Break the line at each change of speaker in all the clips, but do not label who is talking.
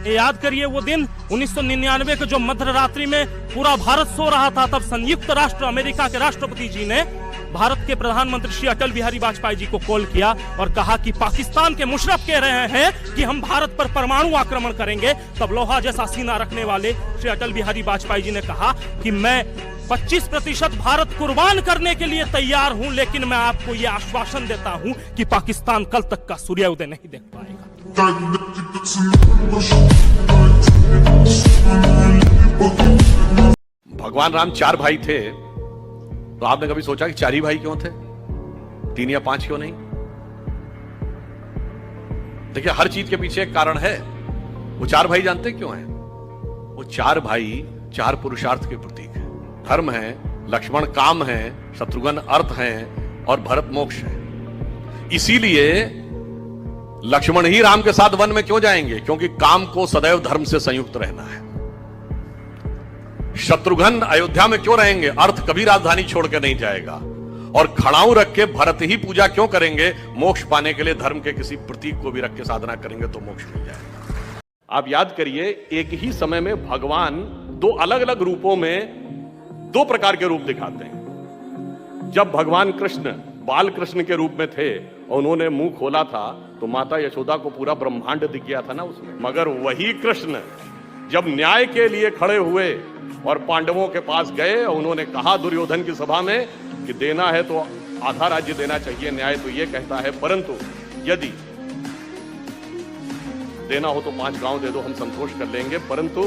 ये याद करिए वो दिन 1999 के जो मध्य रात्रि में पूरा भारत सो रहा था, तब संयुक्त राष्ट्र अमेरिका के राष्ट्रपति जी ने भारत के प्रधानमंत्री श्री अटल बिहारी वाजपेयी जी को कॉल किया और कहा कि पाकिस्तान के मुशर्रफ कह रहे हैं कि हम भारत पर परमाणु आक्रमण करेंगे। तब लोहा जैसा सीना रखने वाले श्री अटल बिहारी वाजपेयी जी ने कहा कि मैं 25% भारत कुर्बान करने के लिए तैयार हूं, लेकिन मैं आपको यह आश्वासन देता हूं कि पाकिस्तान कल तक का सूर्योदय नहीं देख पाएगा।
भगवान राम 4 भाई थे, तो आपने कभी सोचा कि 4 ही भाई क्यों थे, 3 या 5 क्यों नहीं? देखिए, हर चीज के पीछे एक कारण है। वो 4 भाई जानते क्यों हैं? वो 4 भाई 4 पुरुषार्थ के प्रतीक हैं। धर्म है, लक्ष्मण काम है, शत्रुघ्न अर्थ है और भरत मोक्ष है। इसीलिए लक्ष्मण ही राम के साथ वन में क्यों जाएंगे? क्योंकि काम को सदैव धर्म से संयुक्त रहना है। शत्रुघ्न अयोध्या में क्यों रहेंगे? अर्थ कभी राजधानी छोड़ के नहीं जाएगा। और खड़ाऊ रख के भरत ही पूजा क्यों करेंगे? मोक्ष पाने के लिए धर्म के किसी प्रतीक को भी रख के साधना करेंगे तो मोक्ष मिल जाएगा। आप याद करिए, एक ही समय में भगवान 2 अलग अलग रूपों में 2 प्रकार के रूप दिखाते हैं। जब भगवान कृष्ण बाल कृष्ण के रूप में थे और उन्होंने मुंह खोला था तो माता यशोदा को पूरा ब्रह्मांड दिख गया था ना उसमें। मगर वही कृष्ण जब न्याय के लिए खड़े हुए और पांडवों के पास गए और उन्होंने कहा दुर्योधन की सभा में कि देना है तो आधा राज्य देना चाहिए, न्याय तो ये कहता है, परंतु यदि देना हो तो 5 गांव दे दो, हम संतोष कर लेंगे। परंतु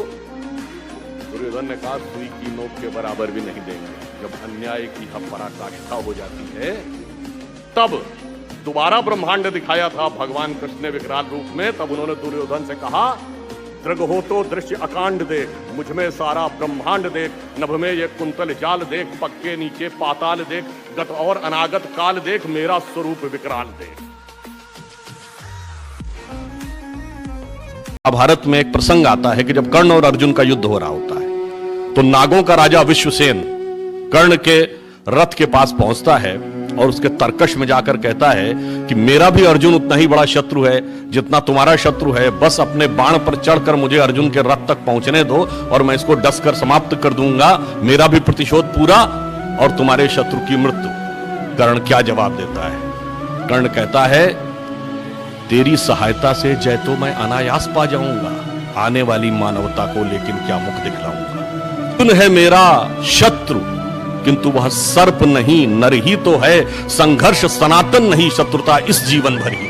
दुर्योधन ने कहा सुई की नोक के बराबर भी नहीं देंगे। जब अन्याय की पराकाष्ठा हो जाती है तब दोबारा ब्रह्मांड दिखाया था भगवान कृष्ण ने विकराल रूप में। तब उन्होंने दुर्योधन से कहा दृग हो तो दृश्य अकांड देख, मुझ में सारा ब्रह्मांड देख, नभ में ये कुंतल जाल देख, पक्के नीचे पाताल देख, गत और अनागत काल देख, मेरा स्वरूप विकराल देख। महाभारत में एक प्रसंग आता है कि जब कर्ण और अर्जुन का युद्ध हो रहा होता है तो नागों का राजा विश्वसेन कर्ण के रथ के पास पहुंचता है और उसके तर्कश में जाकर कहता है कि मेरा भी अर्जुन उतना ही बड़ा शत्रु है जितना तुम्हारा शत्रु है। बस अपने बाण पर चढ़कर मुझे अर्जुन के रथ तक पहुंचने दो और मैं इसको डसकर समाप्त कर दूंगा। मेरा भी प्रतिशोध पूरा और तुम्हारे शत्रु की मृत्यु। कर्ण क्या जवाब देता है? कर्ण कहता है तेरी सहायता से जय तो मैं अनायास पा जाऊंगा, आने वाली मानवता को लेकिन क्या मुख दिखलाऊंगा। अर्जुन है मेरा शत्रु किंतु वह सर्प नहीं नर ही तो है, संघर्ष सनातन नहीं शत्रुता इस जीवन भर ही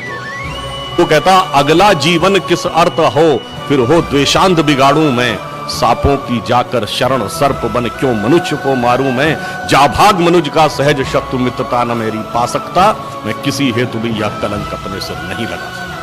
तो कहता अगला जीवन किस अर्थ हो, फिर हो द्वेषांत बिगाड़ू मैं, सांपों की जाकर शरण सर्प बन क्यों मनुष्य को मारूं मैं। जा भाग मनुज का सहज शत्रु मित्रता न मेरी पा सकता, मैं किसी हेतु भी यह कलंक अपने सिर नहीं लगा सकता।